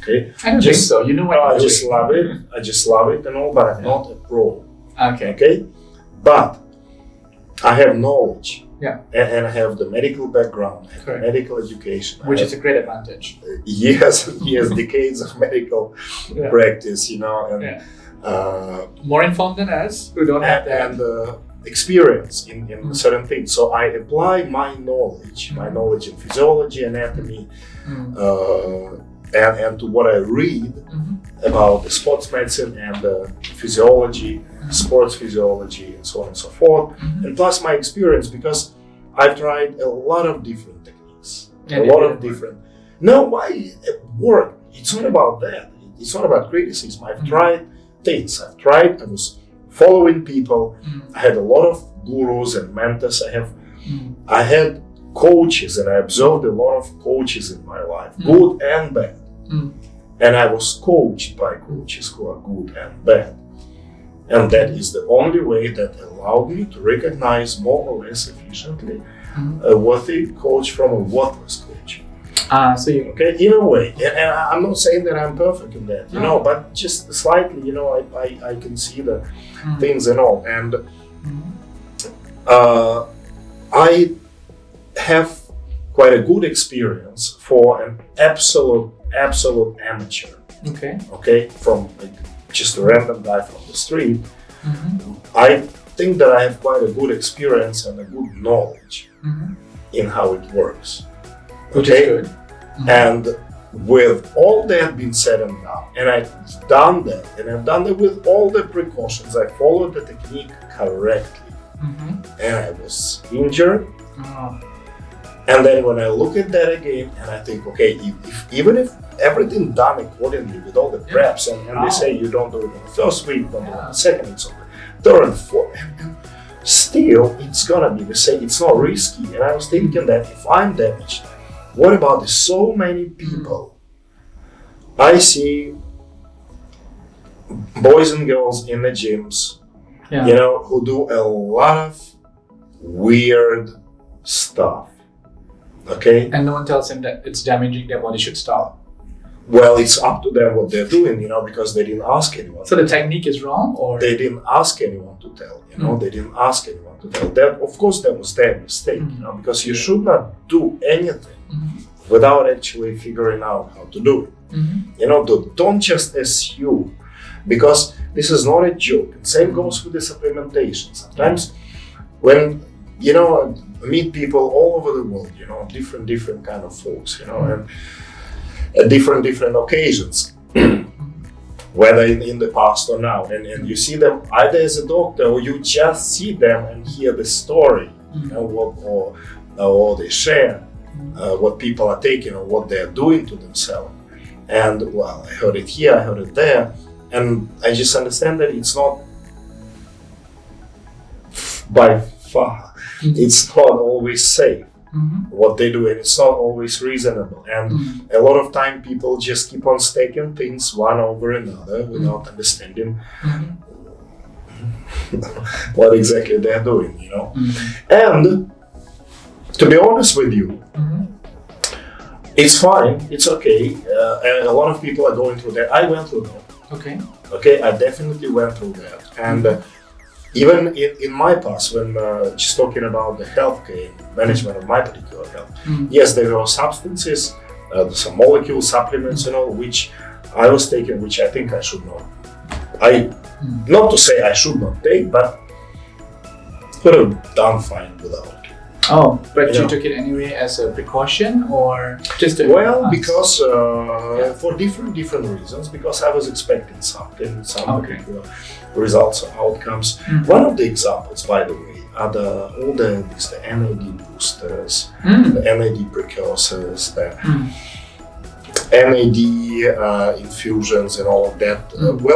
Okay, I don't think so. You know what I you're just doing. love it. I just love it and all, but I'm not a pro. Okay. Okay, but I have knowledge. Yeah. And I have the medical background, I have Correct. medical education, Which is a great advantage. years decades of medical Yeah. practice, and More informed than us who don't have that. and experience in certain things. So I apply my knowledge in physiology, anatomy, and to what I read about the sports medicine and physiology, sports physiology, and so on and so forth, and plus my experience, because I've tried a lot of different techniques, No, why it worked? It's not about that. It's not about criticism. I've tried things. I was following people. I had a lot of gurus and mentors. I had coaches, and I observed a lot of coaches in my life, good and bad. And I was coached by coaches who are good and bad. And that is the only way that allowed me to recognize more or less efficiently a worthy coach from a worthless coach. Okay, in a way. And I'm not saying that I'm perfect in that, but just slightly, I can see the things and all. And I have quite a good experience for an absolute amateur. Okay, from just a random guy from the street. I think that I have quite a good experience and a good knowledge in how it works. Which is good. And with all that being said and done, and I've done that, and I've done it with all the precautions, I followed the technique correctly, and I was injured. And then when I look at that again, and I think, okay, even if everything done accordingly with all the preps, and they say you don't do it on the first week, don't do it on the second, it's on the third and fourth, and still it's gonna be the same. It's not risky. And I was thinking that if I'm damaged, what about the so many people I see, boys and girls in the gyms, who do a lot of weird stuff. Okay? And no one tells them that it's damaging their body, should stop. Well, it's up to them what they're doing, because they didn't ask anyone. So the technique is wrong, or they didn't ask anyone to tell. They didn't ask anyone to tell. That, of course, that was their mistake. Because you should not do anything without actually figuring out how to do it. Don't just assume, because this is not a joke. And same goes with the supplementation. Sometimes when I meet people all over the world, different kind of folks, and at different occasions, whether in the past or now, and you see them either as a doctor, or you just see them and hear the story, or they share what people are taking or what they're doing to themselves. And well, I heard it here, I heard it there, and I just understand that it's not by far, it's not always safe. What they do, and it's not always reasonable, and a lot of time people just keep on staking things one over another without understanding what exactly they're doing, And to be honest with you, it's fine, it's okay, and a lot of people are going through that. I went through that. Okay, I definitely went through that, and even in my past, when just talking about the healthcare management of my particular health, yes, there were substances, some molecules, supplements, which I was taking, which I think I should not. Not to say I should not take, but could have done fine without. Oh, but you took it anyway as a precaution, or just a because for different reasons. Because I was expecting something, some particular results or outcomes. One of the examples, by the way, are the NAD boosters, the NAD precursors, the NAD infusions, and all of that.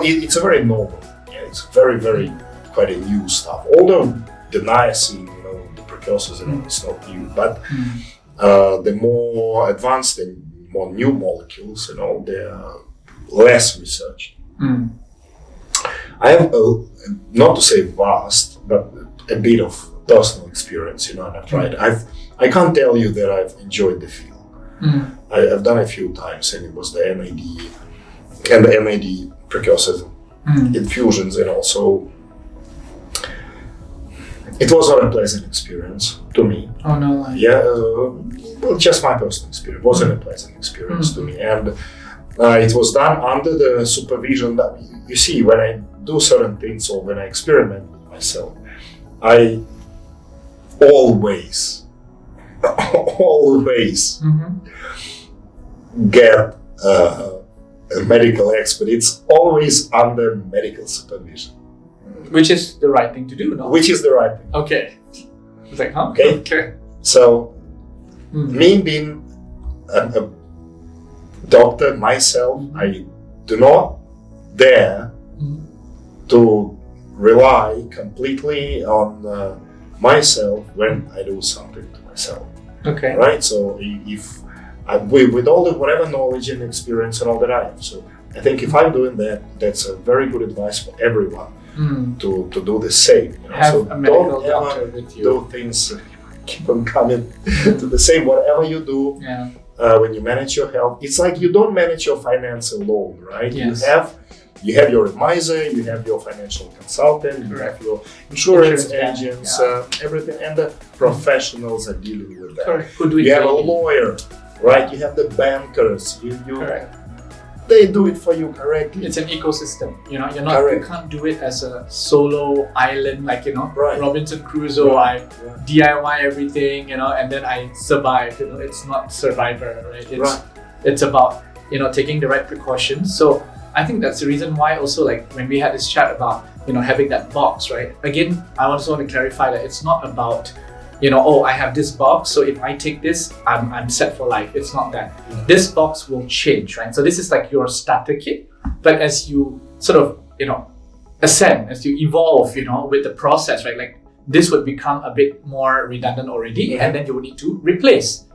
It's a very novel. It's very, very quite a new stuff. Although the niacin, the precursors, and all, it's not new, but the more advanced and more new molecules, they're less researched. I have, not to say vast, but a bit of personal experience, and I've tried. I can't tell you that I've enjoyed the field. I've done a few times, and it was the NAD and the NAD precursors, infusions, and also it was not a pleasant experience to me. Oh no! Yeah, well, just my personal experience. It wasn't a pleasant experience to me, and it was done under the supervision that you see when I do certain things or when I experiment with myself. I always get a medical expert. It's always under medical supervision. Which is the right thing to do, no? Which is the right thing. Okay. It's like, huh? Okay. So, me being a doctor myself, I do not dare to rely completely on myself when I do something to myself. Okay. Right? So, if with all the whatever knowledge and experience and all that I have, so I think if I'm doing that, that's a very good advice for everyone. To do the same. You know? Have so a medical don't doctor ever with you. do things, keep on coming to the same. Whatever you do, when you manage your health, it's like you don't manage your finance alone, right? Yes. You have your advisor, you have your financial consultant, you have your insurance agents, everything, and the professionals are dealing with that. Correct. Who do it You have a daily. lawyer, right? You have the bankers. Correct. They do it for you correctly. It's an ecosystem, you know. You can't do it as a solo island, like Robinson Crusoe. I DIY everything, and then I survive. It's not Survivor, right? It's about taking the right precautions. So I think that's the reason why also, like when we had this chat about having that box, right? Again, I also want to clarify that it's not about I have this box, so if I take this, I'm set for life. It's not that. This box will change, right? So this is like your starter kit, but as you sort of, ascend, as you evolve, with the process, right? Like this would become a bit more redundant already, and then you would need to replace.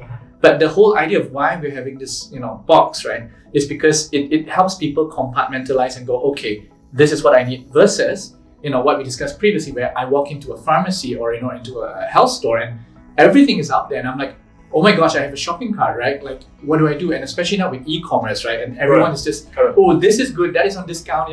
But the whole idea of why we're having this, box, right, is because it helps people compartmentalize and go, okay, this is what I need versus what we discussed previously, where I walk into a pharmacy or into a health store and everything is out there, and I'm like, oh my gosh, I have a shopping cart, right? Like, what do I do? And especially now with e-commerce, right? And everyone is just, oh, this is good, that is on discount.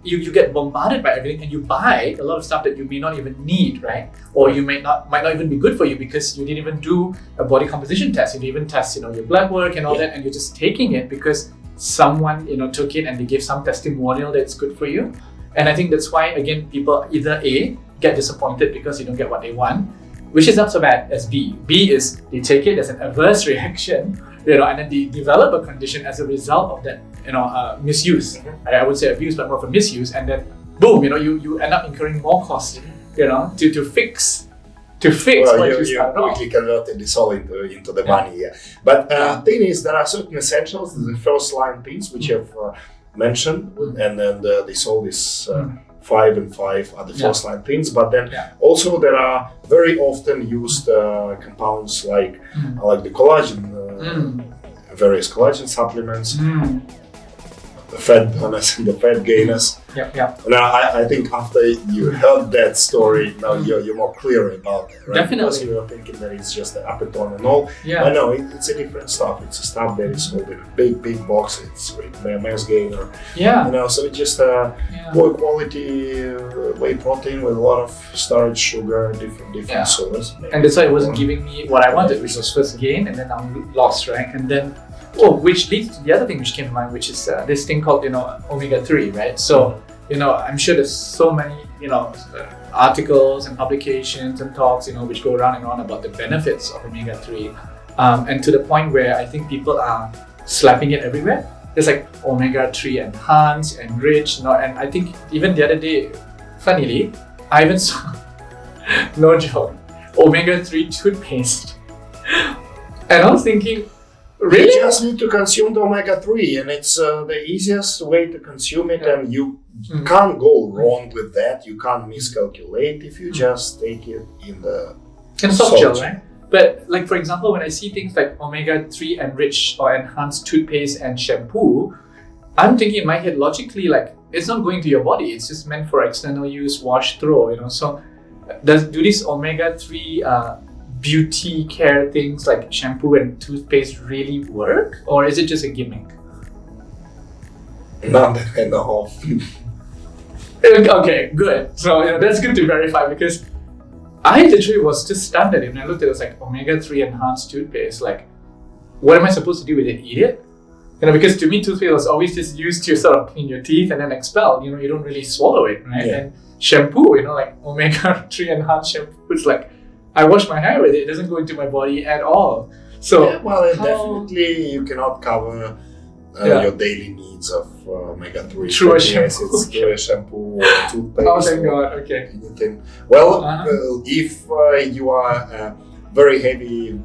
You get bombarded by everything, and you buy a lot of stuff that you may not even need, right? Or you might not even be good for you because you didn't even do a body composition test. You didn't even test, your blood work and all that, and you're just taking it because someone, took it and they gave some testimonial that it's good for you. And I think that's why, again, people either A, get disappointed because you don't get what they want, which is not so bad as B. B is they take it as an adverse reaction, and then they develop a condition as a result of that, misuse. I would say abuse, but more of a misuse. And then boom, you end up incurring more cost, to fix what you started off. Quickly converted this all into the money, But thing is, there are certain essentials, the first line things which have mentioned, and then there's all this 5 and 5 are the first line things, but then also there are very often used compounds like the collagen, various collagen supplements, the fat burners and the fat gainers. Now I think after you heard that story, now you're more clear about it, right? Definitely. Because you were thinking that it's just the Apeton and all. I know it's a different stuff. It's a stuff that is sold in a big box. It's with mass gainer. So it's just low quality whey protein with a lot of starch, sugar, different sources. And that's why it wasn't giving me what I wanted, which was first gain, and then I'm lost, right? And then which leads to the other thing which came to mind, which is this thing called omega-3, right? So I'm sure there's so many articles and publications and talks which go around and on about the benefits of omega-3, and to the point where I think people are slapping it everywhere. There's like omega-3 enhanced, enriched, and I think even the other day, funnily, I even saw no joke, omega-3 toothpaste, and I was thinking, really? You just need to consume the omega-3, and it's the easiest way to consume it, and you can't go wrong with that. You can't miscalculate if you just take it in the soft gel, right? But like, for example, when I see things like omega-3 enriched or enhanced toothpaste and shampoo, I'm thinking in my head logically, like, it's not going to your body. It's just meant for external use, wash, throw, So do these omega-3 beauty care things like shampoo and toothpaste really work, or is it just a gimmick? None that I know of. Okay, good. So that's good to verify, because I literally was just stunned at it when I looked at it. It was like omega-3 enhanced toothpaste. Like, what am I supposed to do with it? Eat it? Because to me, toothpaste was always just used to sort of clean your teeth and then expel. You don't really swallow it, right? Yeah. And shampoo, like omega-3 enhanced shampoo, it's like I wash my hair with it. It doesn't go into my body at all. So definitely you cannot cover your daily needs of omega-3 through a through a shampoo or toothpaste. Oh, thank God. Okay. Anything. Well, if you are a very heavy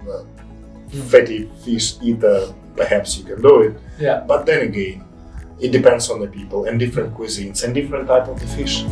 fatty fish eater, perhaps you can do it. Yeah. But then again, it depends on the people and different cuisines and different type of the fish.